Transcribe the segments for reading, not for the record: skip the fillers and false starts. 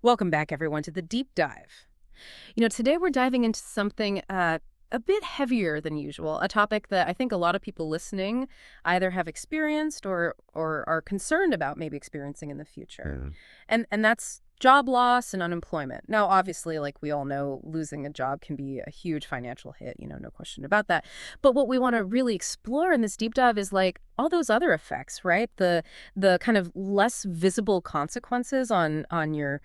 Welcome back, everyone, to the deep dive. Today we're diving into something a bit heavier than usual, a topic that I think a lot of people listening either have experienced or are concerned about maybe experiencing in the future. Yeah. And that's job loss and unemployment. Now, obviously, like we all know, losing a job can be a huge financial hit, no question about that. But what we want to really explore in this deep dive is like all those other effects, right? The kind of less visible consequences on your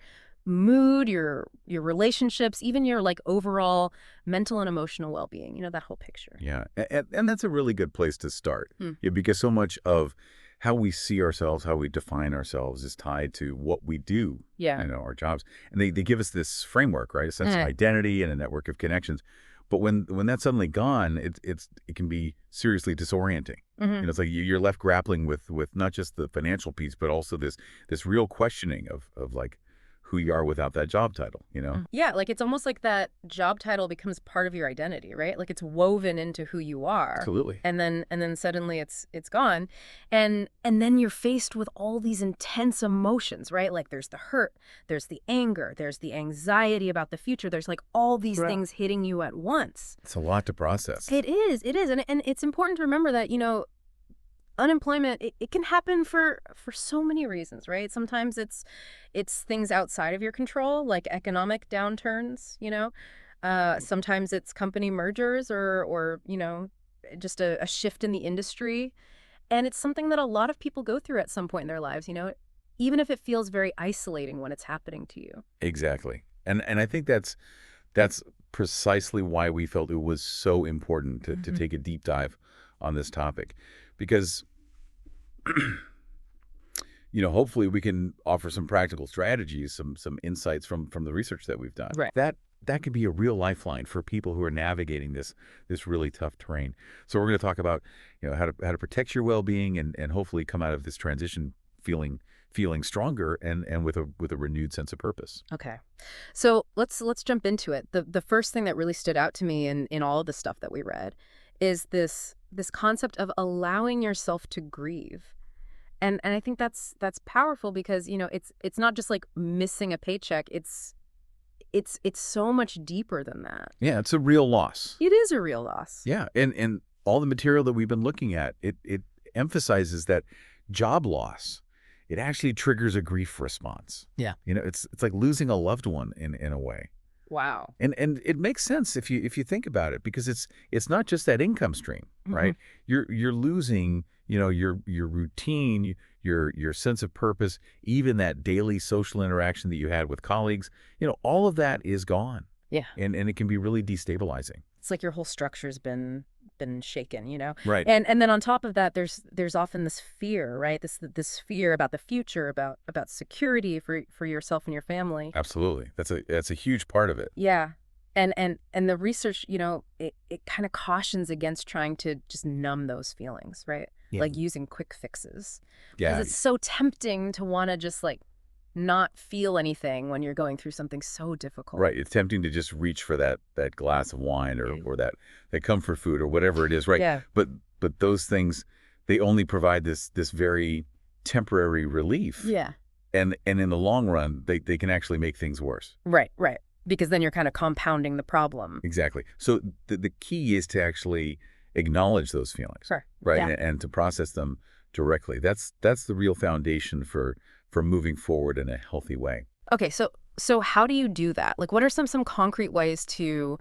mood, your relationships, even your like overall mental and emotional well-being, that whole picture. Yeah. And that's a really good place to start. Hmm. Yeah, because so much of how we see ourselves, how we define ourselves is tied to what we do, Yeah. our jobs. And they give us this framework, right? A sense of Eh. identity and a network of connections. But when that's suddenly gone, it can be seriously disorienting. Hmm. It's like you're left grappling with not just the financial piece, but also this real questioning of like who you are without that job title. Yeah, like it's almost like that job title becomes part of your identity, right? Like it's woven into who you are. Absolutely. And then suddenly it's gone. And then you're faced with all these intense emotions, right? Like there's the hurt, there's the anger, there's the anxiety about the future. There's like all these Right. things hitting you at once. It's a lot to process. It is. And it's important to remember that, unemployment it can happen for so many reasons, right? Sometimes it's things outside of your control, like economic downturns. Sometimes it's company mergers or just a shift in the industry, and it's something that a lot of people go through at some point in their lives, even if it feels very isolating when it's happening to you. Exactly. And I think that's precisely why we felt it was so important to Hmm. take a deep dive on this topic. Because hopefully we can offer some practical strategies, some insights from the research that we've done. Right. That could be a real lifeline for people who are navigating this really tough terrain. So we're going to talk about how to protect your well-being and hopefully come out of this transition feeling stronger and with a renewed sense of purpose. Okay. So let's jump into it. The first thing that really stood out to me in all of the stuff that we read is this concept of allowing yourself to grieve. And I think that's powerful because, it's not just like missing a paycheck. It's so much deeper than that. Yeah, it's a real loss. It is a real loss. Yeah, and all the material that we've been looking at, it emphasizes that job loss, it actually triggers a grief response. Yeah. It's like losing a loved one in a way. Wow. And it makes sense if you think about it, because it's not just that income stream, Hmm. right? You're losing, your routine, your sense of purpose, even that daily social interaction that you had with colleagues, all of that is gone. Yeah. And it can be really destabilizing. It's like your whole structure's been shaken. Right. And then on top of that, there's often this fear, right? This fear about the future, about security for yourself and your family. Absolutely. That's a huge part of it. Yeah. And the research, it kind of cautions against trying to just numb those feelings, right? Yeah. Like using quick fixes. Because Yeah. it's so tempting to want to just like not feel anything when you're going through something so difficult. Right. It's tempting to just reach for that glass of wine or that comfort food or whatever it is, right? Yeah. But those things, they only provide this very temporary relief. Yeah. And in the long run, they can actually make things worse. Right, right. Because then you're kind of compounding the problem. Exactly. So the key is to actually acknowledge those feelings, Sure. right? Yeah. And to process them directly. That's the real foundation for moving forward in a healthy way. Okay, so how do you do that? Like what are some concrete ways to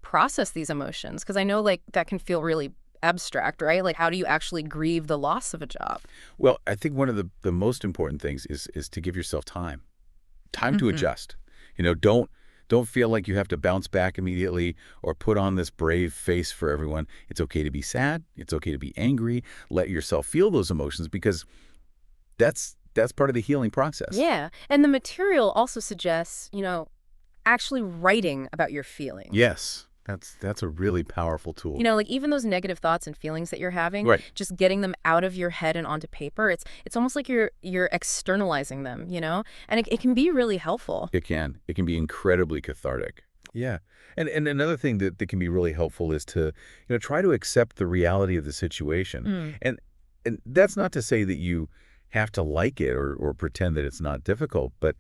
process these emotions? Because I know like that can feel really abstract, right? Like how do you actually grieve the loss of a job? Well, I think one of the most important things is to give yourself time to Hmm. adjust. Don't feel like you have to bounce back immediately or put on this brave face for everyone. It's okay to be sad. It's okay to be angry. Let yourself feel those emotions, because that's part of the healing process. Yeah. And the material also suggests, actually writing about your feelings. Yes, that's a really powerful tool. Like even those negative thoughts and feelings that you're having, Right. just getting them out of your head and onto paper, it's almost like you're externalizing them. And it can be really helpful. It can be incredibly cathartic. Yeah. And another thing that can be really helpful is to, try to accept the reality of the situation. Mm. And that's not to say that you have to like it or pretend that it's not difficult, but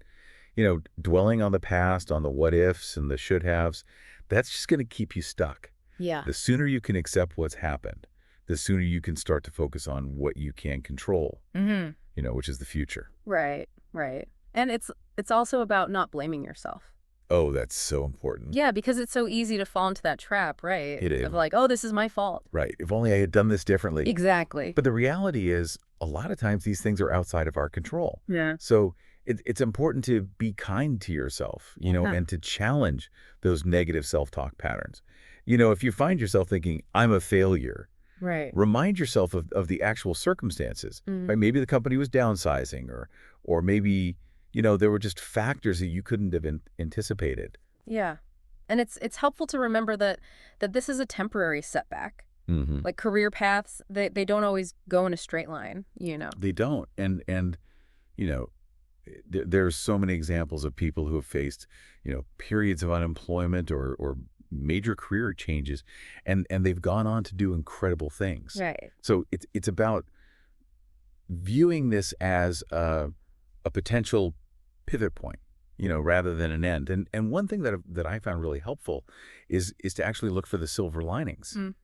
Dwelling on the past, on the what ifs and the should haves, that's just going to keep you stuck. Yeah. The sooner you can accept what's happened, the sooner you can start to focus on what you can control, Mm-hmm. which is the future. Right, right. And it's also about not blaming yourself. Oh, that's so important. Yeah, because it's so easy to fall into that trap, right? It is. Of like, oh, this is my fault. Right. If only I had done this differently. Exactly. But the reality is, a lot of times these things are outside of our control. Yeah. So it's important to be kind to yourself, and to challenge those negative self-talk patterns. If you find yourself thinking, I'm a failure, Right. remind yourself of the actual circumstances. Mm. Right? Maybe the company was downsizing, or maybe, there were just factors that you couldn't have anticipated. Yeah. And it's helpful to remember that this is a temporary setback. Mm-hmm. Like career paths, they don't always go in a straight line. They don't. And there's so many examples of people who have faced, periods of unemployment or major career changes, and they've gone on to do incredible things. Right. So it's about viewing this as a potential pivot point, rather than an end. And one thing that I found really helpful is to actually look for the silver linings. Mm.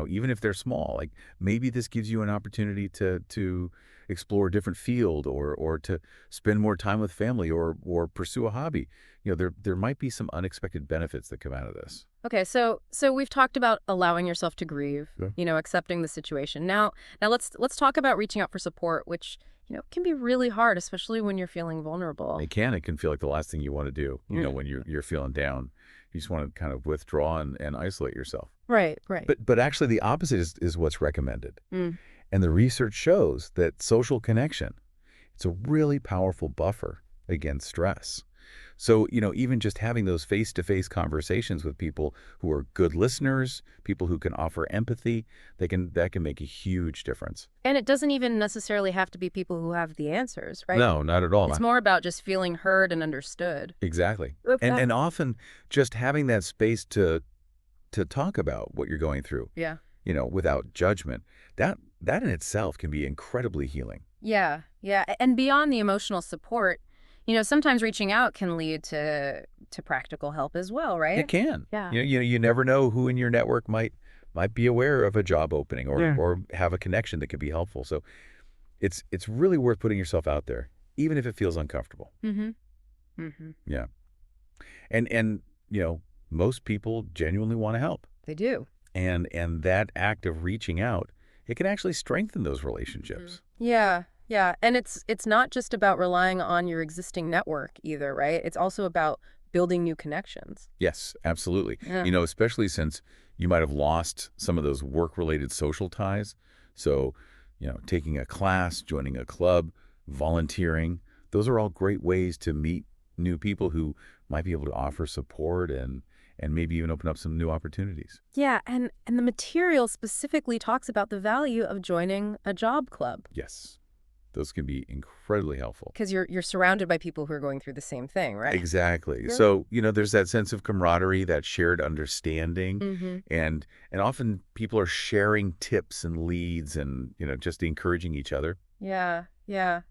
Even if they're small, like maybe this gives you an opportunity to explore a different field, or to spend more time with family, or pursue a hobby. There might be some unexpected benefits that come out of this. Okay, so we've talked about allowing yourself to grieve, Yeah. accepting the situation. Now let's talk about reaching out for support, which, can be really hard, especially when you're feeling vulnerable. It can feel like the last thing you want to do, Mm. when you're feeling down. You just want to kind of withdraw and isolate yourself. Right, right. But actually the opposite is what's recommended. Mm. And the research shows that social connection, it's a really powerful buffer against stress. So, even just having those face-to-face conversations with people who are good listeners, people who can offer empathy, that can make a huge difference. And it doesn't even necessarily have to be people who have the answers, right? No, not at all. It's more about just feeling heard and understood. Exactly. Okay. And often just having that space to talk about what you're going through, Yeah. Without judgment, that in itself can be incredibly healing. Yeah, yeah. And beyond the emotional support, sometimes reaching out can lead to practical help as well, right? It can. Yeah. You never know who in your network might be aware of a job opening, or have a connection that could be helpful. So it's really worth putting yourself out there, even if it feels uncomfortable. Mm-hmm. Mm-hmm. Yeah. And most people genuinely want to help. They do. And that act of reaching out, it can actually strengthen those relationships. Yeah, yeah. And it's not just about relying on your existing network either, right? It's also about building new connections. Yes, absolutely. Yeah. Especially since you might have lost some of those work-related social ties. So, taking a class, joining a club, volunteering, those are all great ways to meet new people who might be able to offer support and maybe even open up some new opportunities. Yeah, and the material specifically talks about the value of joining a job club. Yes, those can be incredibly helpful. Because you're surrounded by people who are going through the same thing, right? Exactly. Yeah. So, there's that sense of camaraderie, that shared understanding, Mm-hmm. and often people are sharing tips and leads and, just encouraging each other. Yeah, yeah.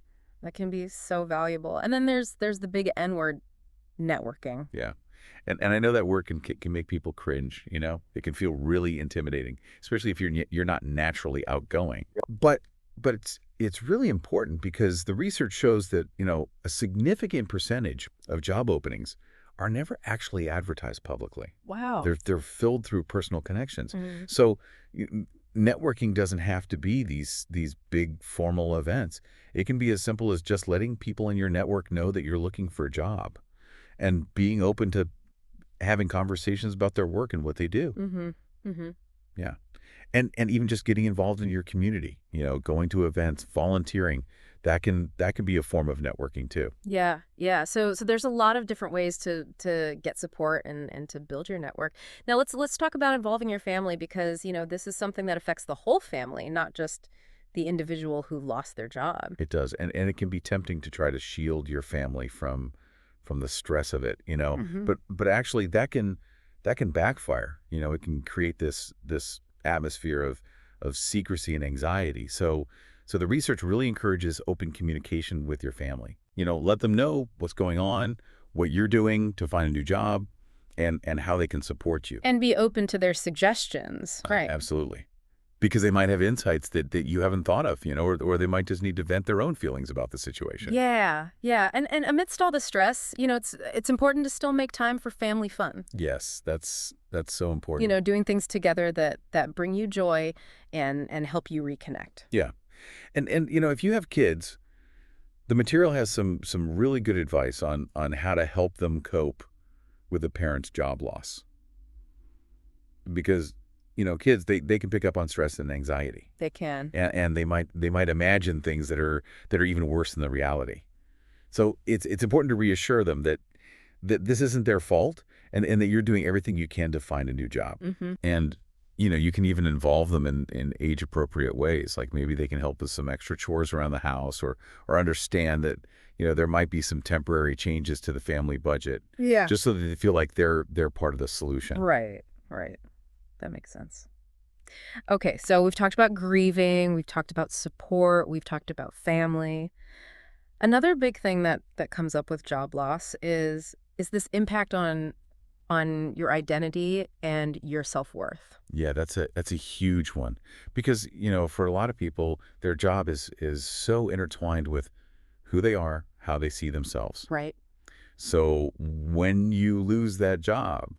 That can be so valuable. And then there's the big N word, networking. Yeah. And I know that word can make people cringe, It can feel really intimidating, especially if you're not naturally outgoing. But it's really important because the research shows that, a significant percentage of job openings are never actually advertised publicly. Wow. They're filled through personal connections. Mhm. So networking doesn't have to be these big formal events. It can be as simple as just letting people in your network know that you're looking for a job, and being open to having conversations about their work and what they do. Mm-hmm. Mm-hmm. Yeah. And even just getting involved in your community, going to events, volunteering, that can be a form of networking too. Yeah, yeah. So there's a lot of different ways to get support and to build your network. Now let's talk about involving your family, because, this is something that affects the whole family, not just the individual who lost their job. It does. And it can be tempting to try to shield your family from the stress of it, Mhm. but actually that can backfire. It can create this atmosphere of secrecy and anxiety. So the research really encourages open communication with your family. Let them know what's going on, what you're doing to find a new job, and how they can support you. And be open to their suggestions. Right. Absolutely. Because they might have insights that you haven't thought of, or they might just need to vent their own feelings about the situation. Yeah, yeah. And amidst all the stress, it's important to still make time for family fun. Yes, that's so important. Doing things together that bring you joy and help you reconnect. Yeah. And if you have kids, the material has some really good advice on how to help them cope with a parent's job loss. Because kids, they can pick up on stress and anxiety. They can. And they might imagine things that are even worse than the reality. So it's important to reassure them that this isn't their fault, and that you're doing everything you can to find a new job. Mm-hmm. And you can even involve them in age-appropriate ways. Like maybe they can help with some extra chores around the house, or understand that there might be some temporary changes to the family budget. Yeah. Just so that they feel like they're part of the solution. Right. That makes sense. Okay, so we've talked about grieving, we've talked about support, we've talked about family. Another big thing that comes up with job loss is this impact on your identity and your self-worth. Yeah, that's a huge one. Because, for a lot of people, their job is so intertwined with who they are, how they see themselves. Right. So when you lose that job,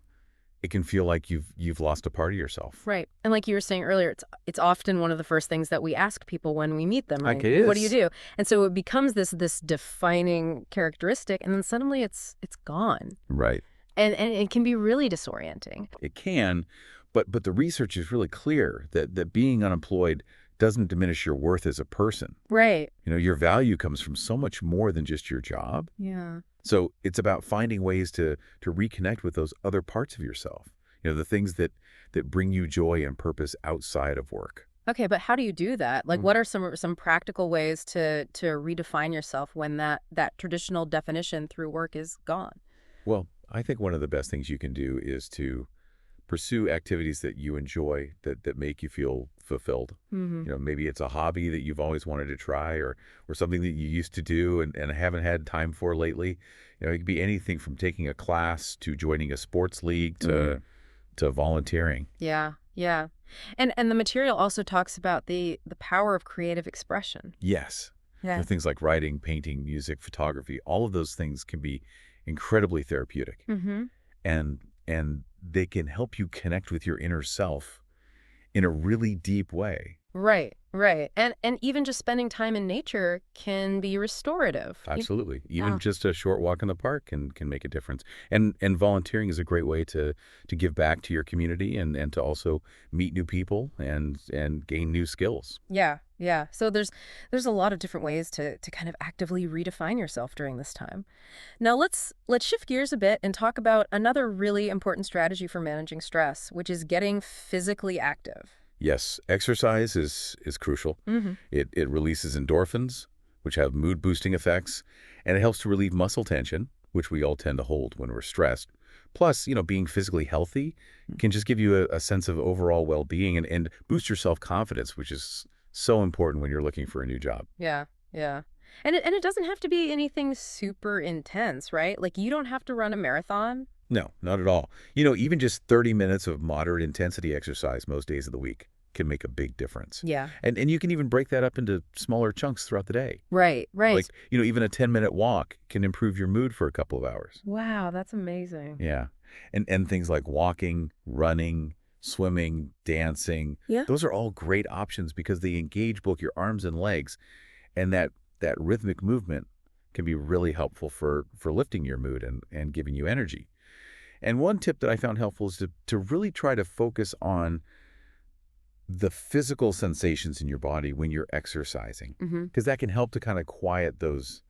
it can feel like you've lost a part of yourself. Right. And like you were saying earlier, it's often one of the first things that we ask people when we meet them. Right? Like it is. What do you do? And so it becomes this defining characteristic, and then suddenly it's gone. Right. And it can be really disorienting. It can, but the research is really clear that being unemployed doesn't diminish your worth as a person. Right. Your value comes from so much more than just your job. Yeah. So it's about finding ways to reconnect with those other parts of yourself, the things that bring you joy and purpose outside of work. Okay, but how do you do that? Like, what are some practical ways to redefine yourself when that traditional definition through work is gone? Well, I think one of the best things you can do is to pursue activities that you enjoy, that make you feel fulfilled. Mm-hmm. Maybe it's a hobby that you've always wanted to try, or something that you used to do and haven't had time for lately. It could be anything from taking a class to joining a sports league to volunteering. Yeah, yeah. And the material also talks about the power of creative expression. Yes. Yeah. Things like writing, painting, music, photography, all of those things can be incredibly therapeutic. Mm-hmm. And they can help you connect with your inner self in a really deep way. Right. And even just spending time in nature can be restorative. Absolutely. Even Yeah. just a short walk in the park can make a difference. And volunteering is a great way to give back to your community and to also meet new people and gain new skills. Yeah. So there's a lot of different ways to kind of actively redefine yourself during this time. Now let's shift gears a bit and talk about another really important strategy for managing stress, which is getting physically active. Yes, exercise is crucial. Mm-hmm. It releases endorphins, which have mood-boosting effects, and it helps to relieve muscle tension, which we all tend to hold when we're stressed. Plus, being physically healthy can just give you a sense of overall well-being and boost your self-confidence, which is so important when you're looking for a new job. Yeah. And it doesn't have to be anything super intense, right? Like you don't have to run a marathon. No, not at all. Even just 30 minutes of moderate intensity exercise most days of the week can make a big difference. Yeah. And you can even break that up into smaller chunks throughout the day. Right. Like, even a 10-minute walk can improve your mood for a couple of hours. Wow, that's amazing. Yeah. And things like walking, running, swimming, dancing, Yeah. those are all great options because they engage both your arms and legs. And that rhythmic movement can be really helpful for lifting your mood and giving you energy. And one tip that I found helpful is to really try to focus on the physical sensations in your body when you're exercising, Mm-hmm. because that can help to kind of quiet those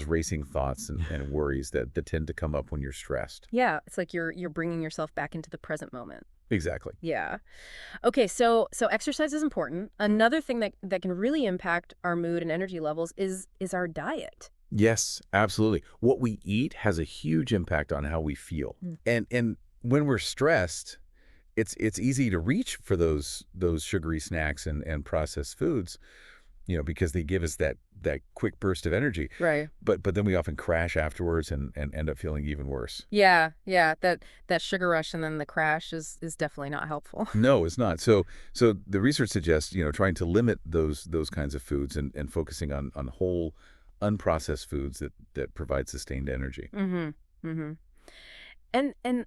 racing thoughts and worries that tend to come up when you're stressed. Yeah, it's like you're bringing yourself back into the present moment. Exactly. Yeah. Okay, so exercise is important. Another thing that can really impact our mood and energy levels is our diet. Yes, absolutely. What we eat has a huge impact on how we feel. And when we're stressed, it's easy to reach for those sugary snacks and processed foods. because they give us that quick burst of energy. Right. But then we often crash afterwards and end up feeling even worse. Yeah, yeah. That sugar rush and then the crash is definitely not helpful. No, it's not. So the research suggests, trying to limit those kinds of foods and focusing on whole, unprocessed foods that provide sustained energy. Mm-hmm. Mm-hmm. And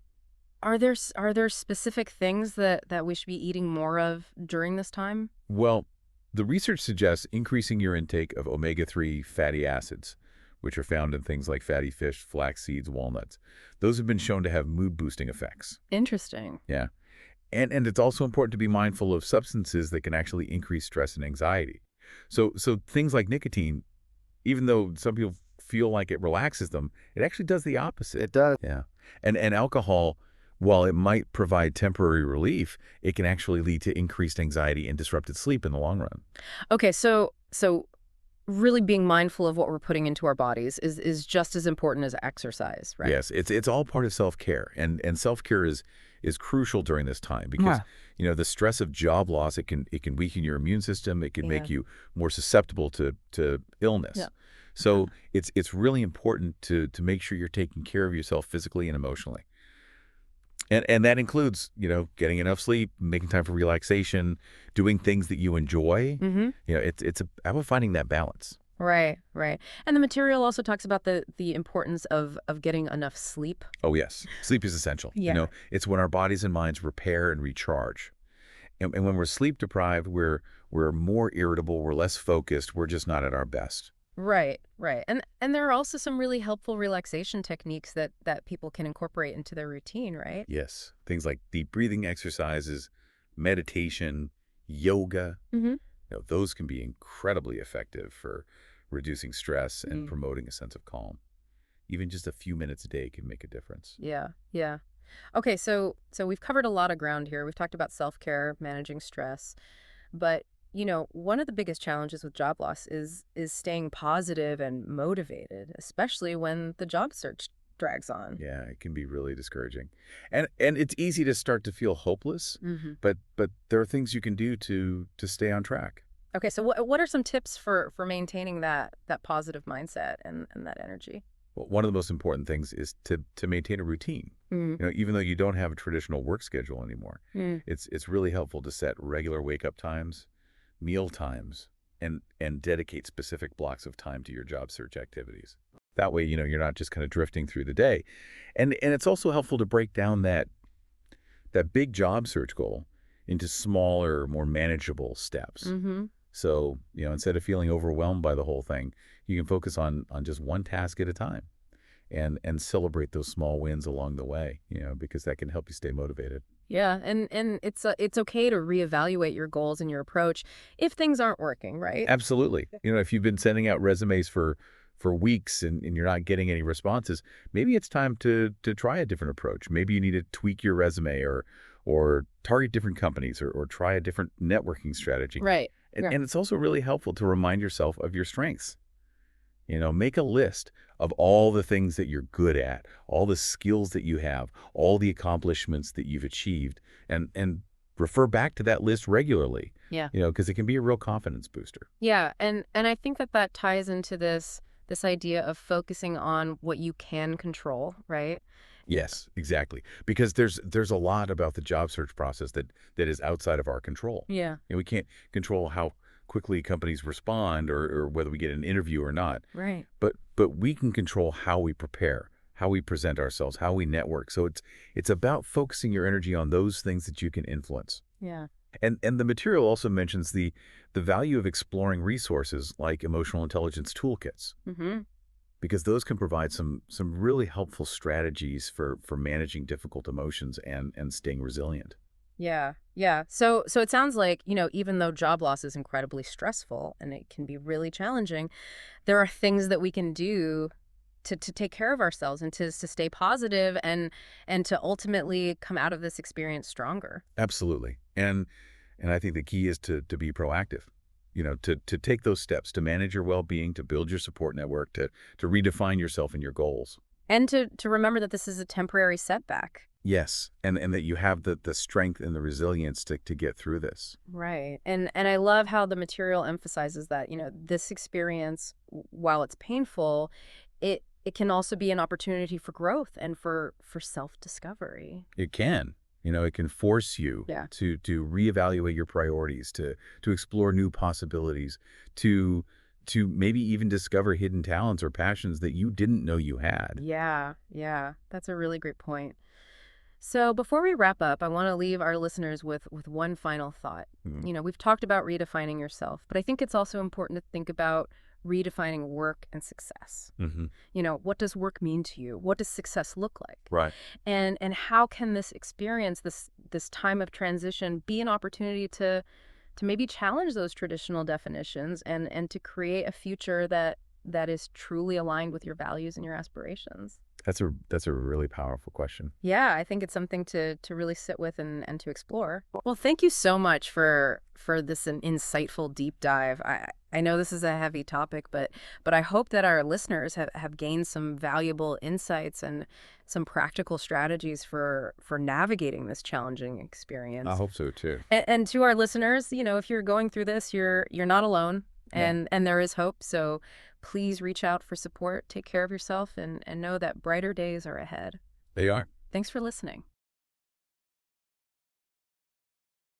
are there specific things that we should be eating more of during this time? Well, the research suggests increasing your intake of omega-3 fatty acids, which are found in things like fatty fish, flax seeds, walnuts. Those have been shown to have mood-boosting effects. Interesting. Yeah. And it's also important to be mindful of substances that can actually increase stress and anxiety. So things like nicotine, even though some people feel like it relaxes them, it actually does the opposite. It does. Yeah. And alcohol, while it might provide temporary relief, it can actually lead to increased anxiety and disrupted sleep in the long run. Okay, so really being mindful of what we're putting into our bodies is just as important as exercise, right? Yes, it's all part of self-care, and self-care is crucial during this time because the stress of job loss, it can weaken your immune system, it can make Yeah. you more susceptible to illness. Yeah. So it's really important to make sure you're taking care of yourself physically and emotionally. And that includes, getting enough sleep, making time for relaxation, doing things that you enjoy. Mm-hmm. It's about finding that balance. Right, right. And the material also talks about the importance of getting enough sleep. Oh, yes. Sleep is essential. Yeah. It's when our bodies and minds repair and recharge. And when we're sleep deprived, we're more irritable, we're less focused, we're just not at our best. Right, right. And there are also some really helpful relaxation techniques that people can incorporate into their routine, right? Yes. Things like deep breathing exercises, meditation, yoga, Mm-hmm. those can be incredibly effective for reducing stress and promoting a sense of calm. Even just a few minutes a day can make a difference. Yeah, yeah. Okay, so we've covered a lot of ground here. We've talked about self-care, managing stress, but one of the biggest challenges with job loss is staying positive and motivated, especially when the job search drags on. Yeah, it can be really discouraging. And it's easy to start to feel hopeless, Mm-hmm. but there are things you can do to stay on track. Okay, so what are some tips for maintaining that positive mindset and that energy? Well, one of the most important things is to maintain a routine. Mm. Even though you don't have a traditional work schedule anymore, Mm. it's really helpful to set regular wake-up times, meal times, and dedicate specific blocks of time to your job search activities. That way, you're not just kind of drifting through the day. And it's also helpful to break down that big job search goal into smaller, more manageable steps. Mm-hmm. So, instead of feeling overwhelmed by the whole thing, you can focus on just one task at a time and celebrate those small wins along the way, because that can help you stay motivated. Yeah, and it's okay to reevaluate your goals and your approach if things aren't working, right? Absolutely. If you've been sending out resumes for weeks and you're not getting any responses, maybe it's time to try a different approach. Maybe you need to tweak your resume or target different companies or try a different networking strategy. Right. Yeah. And it's also really helpful to remind yourself of your strengths. Make a list of all the things that you're good at, all the skills that you have, all the accomplishments that you've achieved, and refer back to that list regularly. Yeah. Because it can be a real confidence booster. Yeah, and I think that ties into this idea of focusing on what you can control, right? Yes, exactly. Because there's a lot about the job search process that is outside of our control. Yeah. We can't control how quickly companies respond or whether we get an interview or not. Right. But we can control how we prepare, how we present ourselves, how we network. So it's about focusing your energy on those things that you can influence. Yeah. And the material also mentions the value of exploring resources like emotional intelligence toolkits, Mm-hmm. because those can provide some really helpful strategies for managing difficult emotions and staying resilient. Yeah. Yeah. So it sounds like, even though job loss is incredibly stressful and it can be really challenging, there are things that we can do to take care of ourselves and to stay positive and to ultimately come out of this experience stronger. Absolutely. And I think the key is to be proactive, to take those steps, to manage your well-being, to build your support network, to redefine yourself and your goals. And to remember that this is a temporary setback. Yes, and that you have the strength and the resilience to get through this. Right. And I love how the material emphasizes that, this experience, while it's painful, it can also be an opportunity for growth and for self-discovery. It can. It can force you Yeah. to reevaluate your priorities, to explore new possibilities, to maybe even discover hidden talents or passions that you didn't know you had. Yeah, yeah. That's a really great point. So before we wrap up, I want to leave our listeners with one final thought. Mhm. We've talked about redefining yourself, but I think it's also important to think about redefining work and success. Mhm. What does work mean to you? What does success look like? Right. And how can this experience, this time of transition, be an opportunity to maybe challenge those traditional definitions and to create a future that is truly aligned with your values and your aspirations? That's a really powerful question. Yeah, I think it's something to really sit with and to explore. Well, thank you so much for this an insightful deep dive. I know this is a heavy topic, but I hope that our listeners have gained some valuable insights and some practical strategies for navigating this challenging I experience. hope so too. And to our listeners, if you're going through this, you're not alone, Yeah. and there is hope. So please reach out for support, take care of yourself, and know that brighter days are ahead. They are. Thanks for listening.